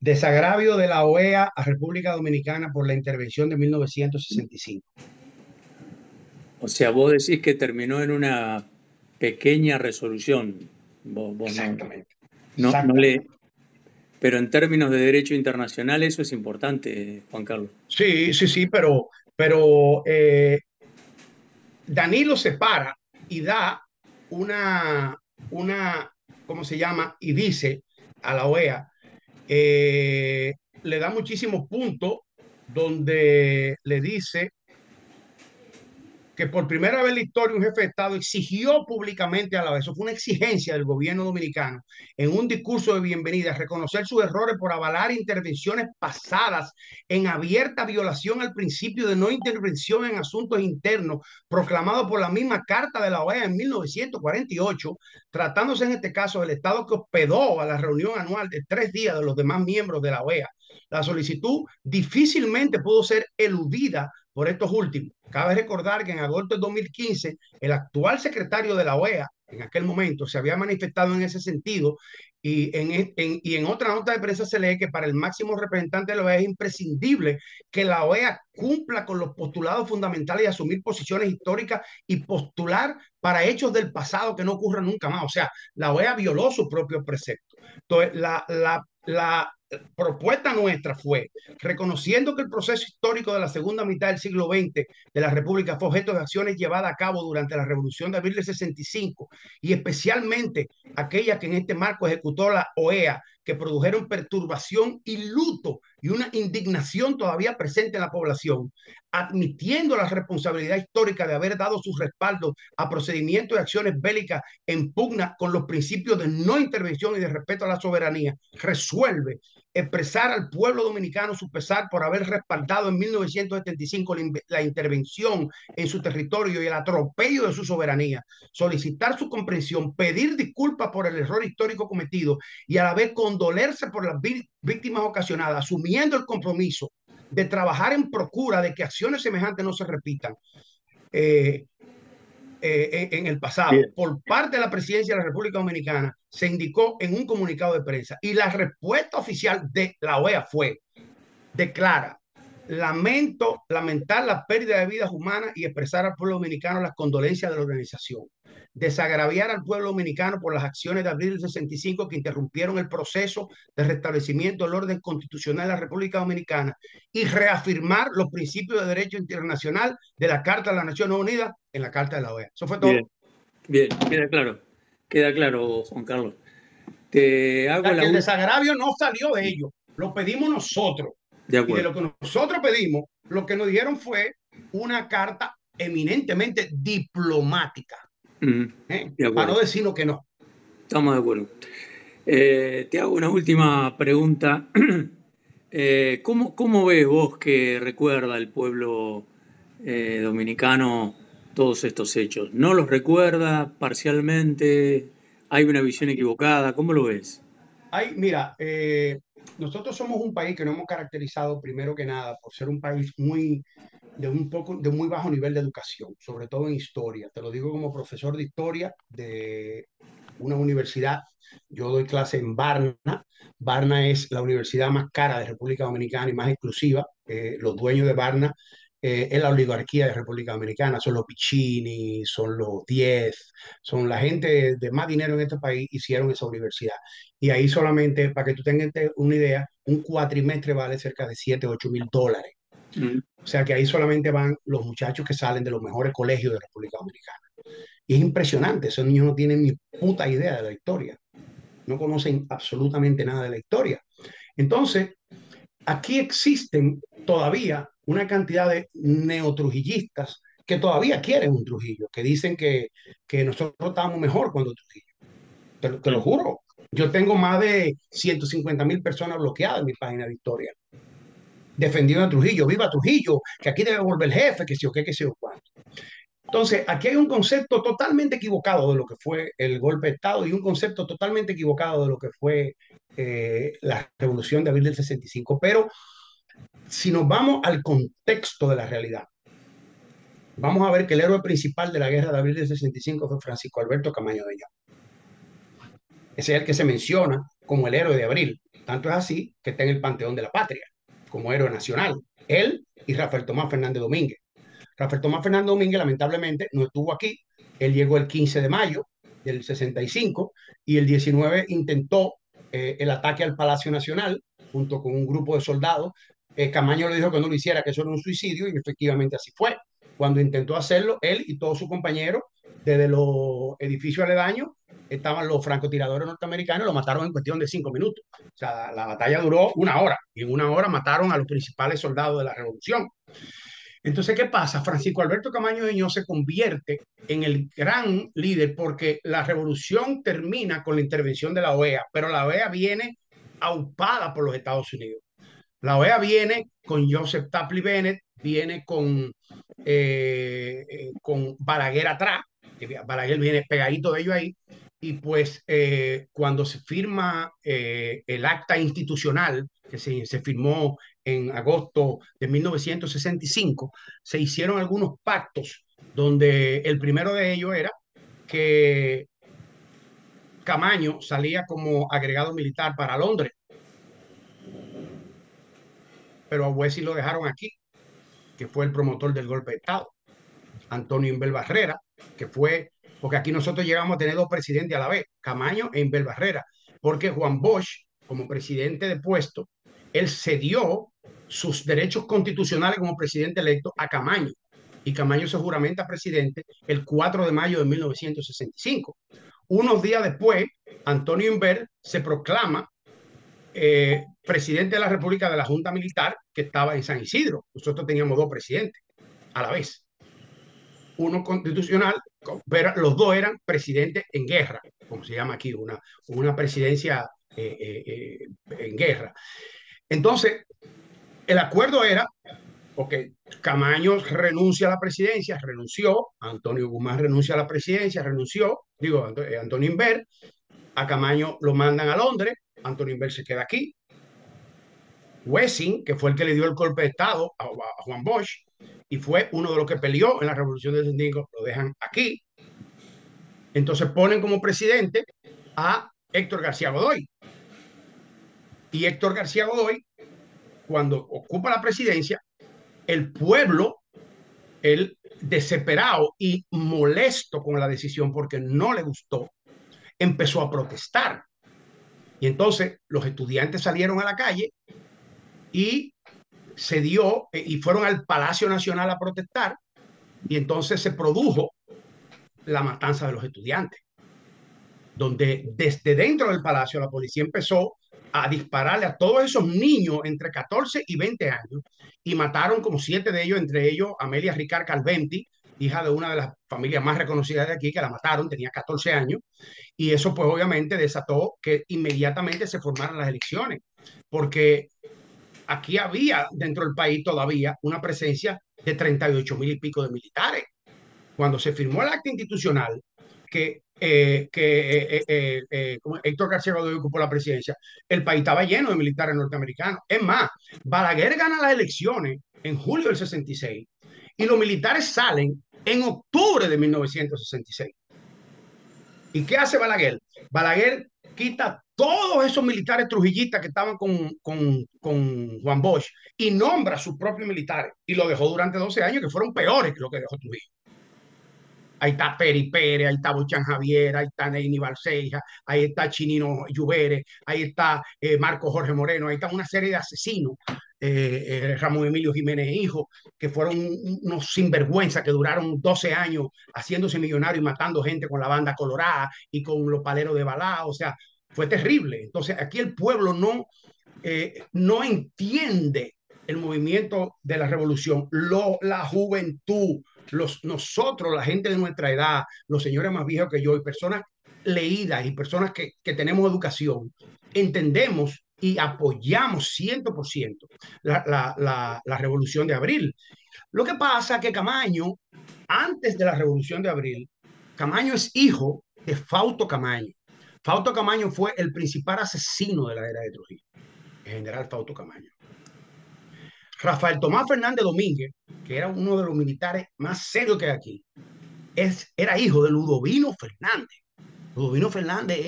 Desagravio de la OEA a República Dominicana por la intervención de 1965. O sea, vos decís que terminó en una pequeña resolución. Vos no, Exactamente, no exactamente. pero en términos de derecho internacional eso es importante, Juan Carlos. Sí, sí, sí, pero Danilo se para y da una, una, ¿cómo se llama? Y dice a la OEA, eh, le da muchísimos puntos donde le dice que por primera vez en la historia un jefe de Estado exigió públicamente a la vez, eso fue una exigencia del gobierno dominicano, en un discurso de bienvenida, reconocer sus errores por avalar intervenciones pasadas en abierta violación al principio de no intervención en asuntos internos, proclamado por la misma Carta de la OEA en 1948, tratándose en este caso del Estado que hospedó a la reunión anual de 3 días de los demás miembros de la OEA. La solicitud difícilmente pudo ser eludida por estos últimos. Cabe recordar que en agosto de 2015, el actual secretario de la OEA, en aquel momento, se había manifestado en ese sentido y en otra nota de prensa se lee que para el máximo representante de la OEA es imprescindible que la OEA cumpla con los postulados fundamentales y asumir posiciones históricas y postular para hechos del pasado que no ocurran nunca más. O sea, la OEA violó sus propios preceptos. Entonces, la propuesta nuestra fue, reconociendo que el proceso histórico de la segunda mitad del siglo XX de la República fue objeto de acciones llevadas a cabo durante la Revolución de abril del 65 y especialmente aquella que en este marco ejecutó la OEA, que produjeron perturbación y luto y una indignación todavía presente en la población, admitiendo la responsabilidad histórica de haber dado su respaldo a procedimientos y acciones bélicas en pugna con los principios de no intervención y de respeto a la soberanía, resuelve expresar al pueblo dominicano su pesar por haber respaldado en 1975 la intervención en su territorio y el atropello de su soberanía, solicitar su comprensión, pedir disculpas por el error histórico cometido y a la vez condolerse por las víctimas ocasionadas, asumiendo el compromiso de trabajar en procura de que acciones semejantes no se repitan. Eh, en el pasado Bien, por parte de la presidencia de la República Dominicana se indicó en un comunicado de prensa y la respuesta oficial de la OEA fue: declara, lamentar la pérdida de vidas humanas y expresar al pueblo dominicano las condolencias de la organización. Desagraviar al pueblo dominicano por las acciones de abril del 65 que interrumpieron el proceso de restablecimiento del orden constitucional de la República Dominicana y reafirmar los principios de derecho internacional de la Carta de las Naciones Unidas en la Carta de la OEA. Eso fue todo. bien, bien, queda claro, Juan Carlos. Te O hago sea, la que el última. desagravio no salió de ellos, lo pedimos nosotros. De Y de acuerdo. lo que nosotros pedimos, lo que nos dieron fue una carta eminentemente diplomática, De para acuerdo. no decirnos que no. Estamos de acuerdo. Te hago una última pregunta. ¿Cómo ves vos que recuerda el pueblo dominicano todos estos hechos? ¿No los recuerda parcialmente? ¿Hay una visión equivocada? ¿Cómo lo ves? Ay, mira, nosotros somos un país que nos hemos caracterizado primero que nada por ser un país de muy bajo nivel de educación, sobre todo en historia. Te lo digo como profesor de historia de una universidad. Yo doy clase en Barna. Barna es la universidad más cara de República Dominicana y más exclusiva. Los dueños de Barna es la oligarquía de República Dominicana. Son los Piccini, son los Diez, son la gente de más dinero en este país hicieron esa universidad. Y ahí solamente, para que tú tengas una idea, un cuatrimestre vale cerca de 7, 8 mil dólares. Mm, O sea que ahí solamente van los muchachos que salen de los mejores colegios de República Dominicana. Y es impresionante, esos niños no tienen ni puta idea de la historia, no conocen absolutamente nada de la historia. Entonces, aquí existen todavía una cantidad de neotrujillistas que todavía quieren un Trujillo, que dicen que nosotros estábamos mejor cuando Trujillo. Te lo mm. juro. Yo tengo más de 150.000 personas bloqueadas en mi página de historia, defendiendo a Trujillo. ¡Viva Trujillo! Que aquí debe volver el jefe, que si o qué, que si o cuánto. Entonces, aquí hay un concepto totalmente equivocado de lo que fue el golpe de Estado y un concepto totalmente equivocado de lo que fue la revolución de abril del 65. Pero si nos vamos al contexto de la realidad, vamos a ver que el héroe principal de la guerra de abril del 65 fue Francisco Alberto Camaño de Ño. Ese es el que se menciona como el héroe de abril. Tanto es así que está en el Panteón de la Patria como héroe nacional. Él y Rafael Tomás Fernández Domínguez. Rafael Tomás Fernández Domínguez lamentablemente no estuvo aquí. Él llegó el 15 de mayo del 65 y el 19 intentó el ataque al Palacio Nacional junto con un grupo de soldados. Camaño le dijo que no lo hiciera, que eso era un suicidio, y efectivamente así fue. Cuando intentó hacerlo, él y todos sus compañeros, desde los edificios aledaños, estaban los francotiradores norteamericanos, lo mataron en cuestión de 5 minutos. O sea, la batalla duró una hora, y en una hora mataron a los principales soldados de la revolución. Entonces, ¿qué pasa? Francisco Alberto Camaño de Ño se convierte en el gran líder porque la revolución termina con la intervención de la OEA, pero la OEA viene aupada por los Estados Unidos. La OEA viene con Joseph Tapley Bennett, viene con Balaguer atrás, que Balaguer viene pegadito de ellos ahí, y pues cuando se firma el acta institucional que se firmó en agosto de 1965, se hicieron algunos pactos donde el primero de ellos era que Camaño salía como agregado militar para Londres, pero a Wesley lo dejaron aquí, que fue el promotor del golpe de Estado. Antonio Inbel Barrera, que fue, porque aquí nosotros llegamos a tener dos presidentes a la vez, Camaño e Inbel Barrera, porque Juan Bosch, como presidente de puesto, él cedió sus derechos constitucionales como presidente electo a Camaño, y Camaño se juramenta presidente el 4 de mayo de 1965. Unos días después, Antonio Inver se proclama presidente de la República de la Junta Militar que estaba en San Isidro. Nosotros teníamos dos presidentes a la vez, uno constitucional, pero los dos eran presidentes en guerra, como se llama aquí, una presidencia en guerra. Entonces, el acuerdo era, ok, Camaño renuncia a la presidencia, renunció, Antonio Guzmán renuncia a la presidencia, renunció, digo, Antonio Inver, a Camaño lo mandan a Londres, Antonio Inver se queda aquí, Wessing, que fue el que le dio el golpe de Estado a Juan Bosch, y fue uno de los que peleó en la Revolución de Sandingo, lo dejan aquí. Entonces ponen como presidente a Héctor García Godoy. Y Héctor García Godoy, cuando ocupa la presidencia, el pueblo, él desesperado y molesto con la decisión porque no le gustó, empezó a protestar. Y entonces los estudiantes salieron a la calle y se dio, y fueron al Palacio Nacional a protestar, y entonces se produjo la matanza de los estudiantes, donde desde dentro del palacio la policía empezó a dispararle a todos esos niños entre 14 y 20 años y mataron como 7 de ellos, entre ellos Amelia Ricard Calventi, hija de una de las familias más reconocidas de aquí, que la mataron, tenía 14 años, y eso pues obviamente desató que inmediatamente se formaran las elecciones, porque aquí había dentro del país todavía una presencia de 38,000 y pico de militares. Cuando se firmó el acta institucional como Héctor García Godoy ocupó la presidencia, el país estaba lleno de militares norteamericanos. Es más, Balaguer gana las elecciones en julio del 66 y los militares salen en octubre de 1966. ¿Y qué hace Balaguer? Balaguer quita todos esos militares trujillistas que estaban con Juan Bosch y nombra a sus propios militares y lo dejó durante 12 años, que fueron peores que lo que dejó Trujillo. Ahí está Peri Pérez, ahí está Bochan Javier, ahí está Neini Balseja, ahí está Chinino Lluvere, ahí está Marco Jorge Moreno, ahí está una serie de asesinos, Ramón Emilio Jiménez Hijo, que fueron unos sinvergüenza que duraron 12 años haciéndose millonarios y matando gente con la banda colorada y con los paleros de balá, o sea, fue terrible. Entonces aquí el pueblo no entiende el movimiento de la revolución, la juventud, nosotros, la gente de nuestra edad, los señores más viejos que yo y personas leídas y personas que tenemos educación, entendemos y apoyamos 100% la revolución de abril. Lo que pasa es que Camaño, antes de la revolución de abril, Camaño es hijo de Fausto Camaño. Fausto Camaño fue el principal asesino de la era de Trujillo, el general Fausto Camaño. Rafael Tomás Fernández Domínguez, que era uno de los militares más serios que hay aquí, era hijo de Ludovino Fernández. Ludovino Fernández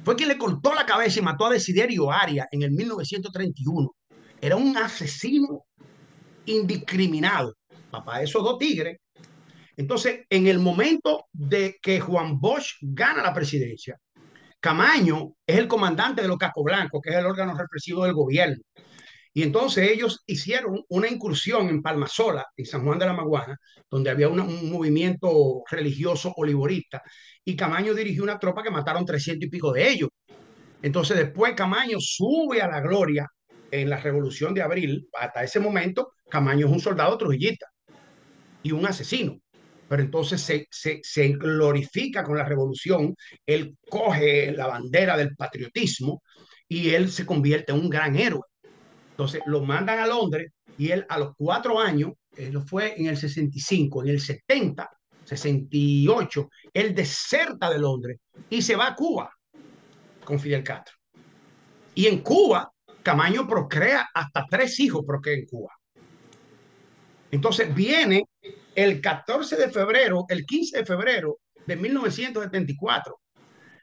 fue quien le cortó la cabeza y mató a Desiderio Arias en el 1931. Era un asesino indiscriminado, papá de esos dos tigres. Entonces, en el momento de que Juan Bosch gana la presidencia, Camaño es el comandante de los Cascos Blancos, que es el órgano represivo del gobierno. Y entonces ellos hicieron una incursión en Palmasola, en San Juan de la Maguana, donde había un movimiento religioso olivorista, y Camaño dirigió una tropa que mataron 300 y pico de ellos. Entonces después Camaño sube a la gloria en la Revolución de Abril. Hasta ese momento Camaño es un soldado trujillista y un asesino. Pero entonces se glorifica con la revolución, él coge la bandera del patriotismo y él se convierte en un gran héroe. Entonces lo mandan a Londres y él a los 4 años, lo fue en el 65, en el 70, 68, él deserta de Londres y se va a Cuba con Fidel Castro. Y en Cuba, Camaño procrea hasta 3 hijos, procrea en Cuba. Entonces viene el 14 de febrero, el 15 de febrero de 1974,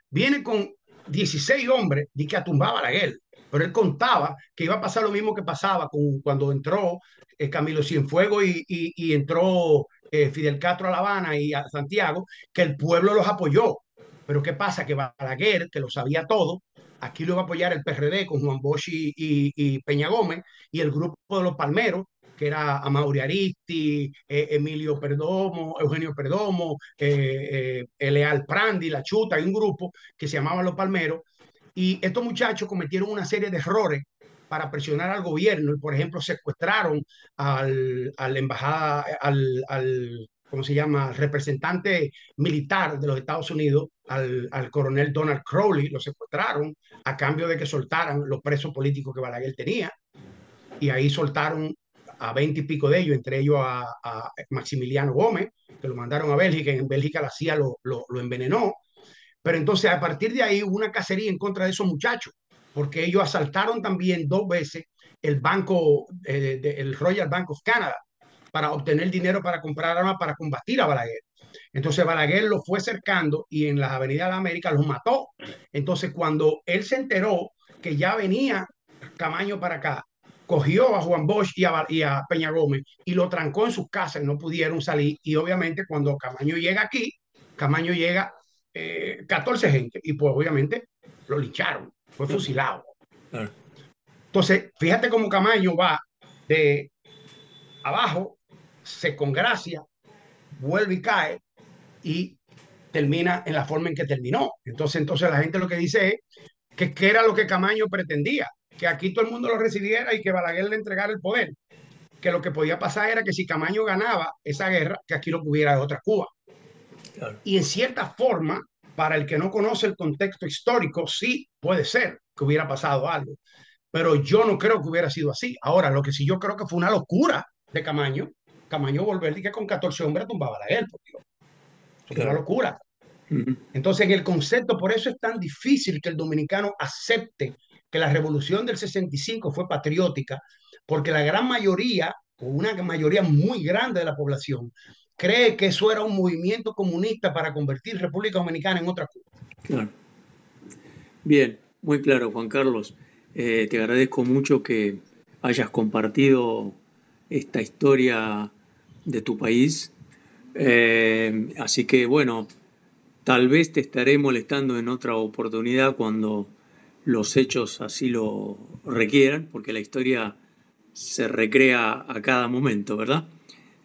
viene con 16 hombres y que atumbaba la guerra. Pero él contaba que iba a pasar lo mismo que pasaba cuando entró Camilo Cienfuegos y entró Fidel Castro a La Habana y a Santiago, que el pueblo los apoyó. Pero ¿qué pasa? Que Balaguer, que lo sabía todo, aquí lo iba a apoyar el PRD con Juan Bosch y Peña Gómez, y el grupo de los Palmeros, que era Amaury Aristi, Emilio Perdomo, Eugenio Perdomo, Leal Prandi, La Chuta, y un grupo que se llamaba Los Palmeros. Y estos muchachos cometieron una serie de errores para presionar al gobierno y, por ejemplo, secuestraron al embajada, al ¿cómo se llama?, representante militar de los Estados Unidos, al coronel Donald Crowley, lo secuestraron a cambio de que soltaran los presos políticos que Balaguer tenía, y ahí soltaron a 20 y pico de ellos, entre ellos a Maximiliano Gómez, que lo mandaron a Bélgica, y en Bélgica la CIA lo envenenó. Pero entonces a partir de ahí hubo una cacería en contra de esos muchachos, porque ellos asaltaron también 2 veces el banco, el Royal Bank of Canada, para obtener dinero para comprar armas para combatir a Balaguer. Entonces Balaguer lo fue cercando y en las avenidas de América los mató. Entonces cuando él se enteró que ya venía Camaño para acá, cogió a Juan Bosch y a Peña Gómez y lo trancó en sus casas y no pudieron salir. Y obviamente cuando Camaño llega aquí, Camaño llega 14 gente y pues obviamente lo lincharon, fue Claro, fusilado. claro, Entonces, fíjate cómo Camaño va de abajo, se congracia, vuelve y cae y termina en la forma en que terminó. Entonces la gente lo que dice es que era lo que Camaño pretendía, que aquí todo el mundo lo recibiera y que Balaguer le entregara el poder, que lo que podía pasar era que si Camaño ganaba esa guerra, que aquí lo que hubiera otra Cuba. claro. Y en cierta forma, para el que no conoce el contexto histórico, sí puede ser que hubiera pasado algo, pero yo no creo que hubiera sido así. Ahora, lo que sí yo creo que fue una locura de Camaño, Camaño volver y que con 14 hombres tumbaba a la guerra, porque eso fue una Claro. locura. Ujú. Entonces, en el concepto, por eso es tan difícil que el dominicano acepte que la revolución del 65 fue patriótica, porque la gran mayoría, o una mayoría muy grande de la población, cree que eso era un movimiento comunista para convertir República Dominicana en otra Cuba. Claro. Bien, muy claro, Juan Carlos. Te agradezco mucho que hayas compartido esta historia de tu país. Así que bueno, tal vez te estaré molestando en otra oportunidad cuando los hechos así lo requieran, porque la historia se recrea a cada momento, ¿verdad?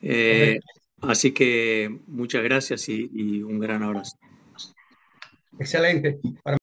Eh, Correcto. Así que muchas gracias y un gran abrazo. Excelente. Para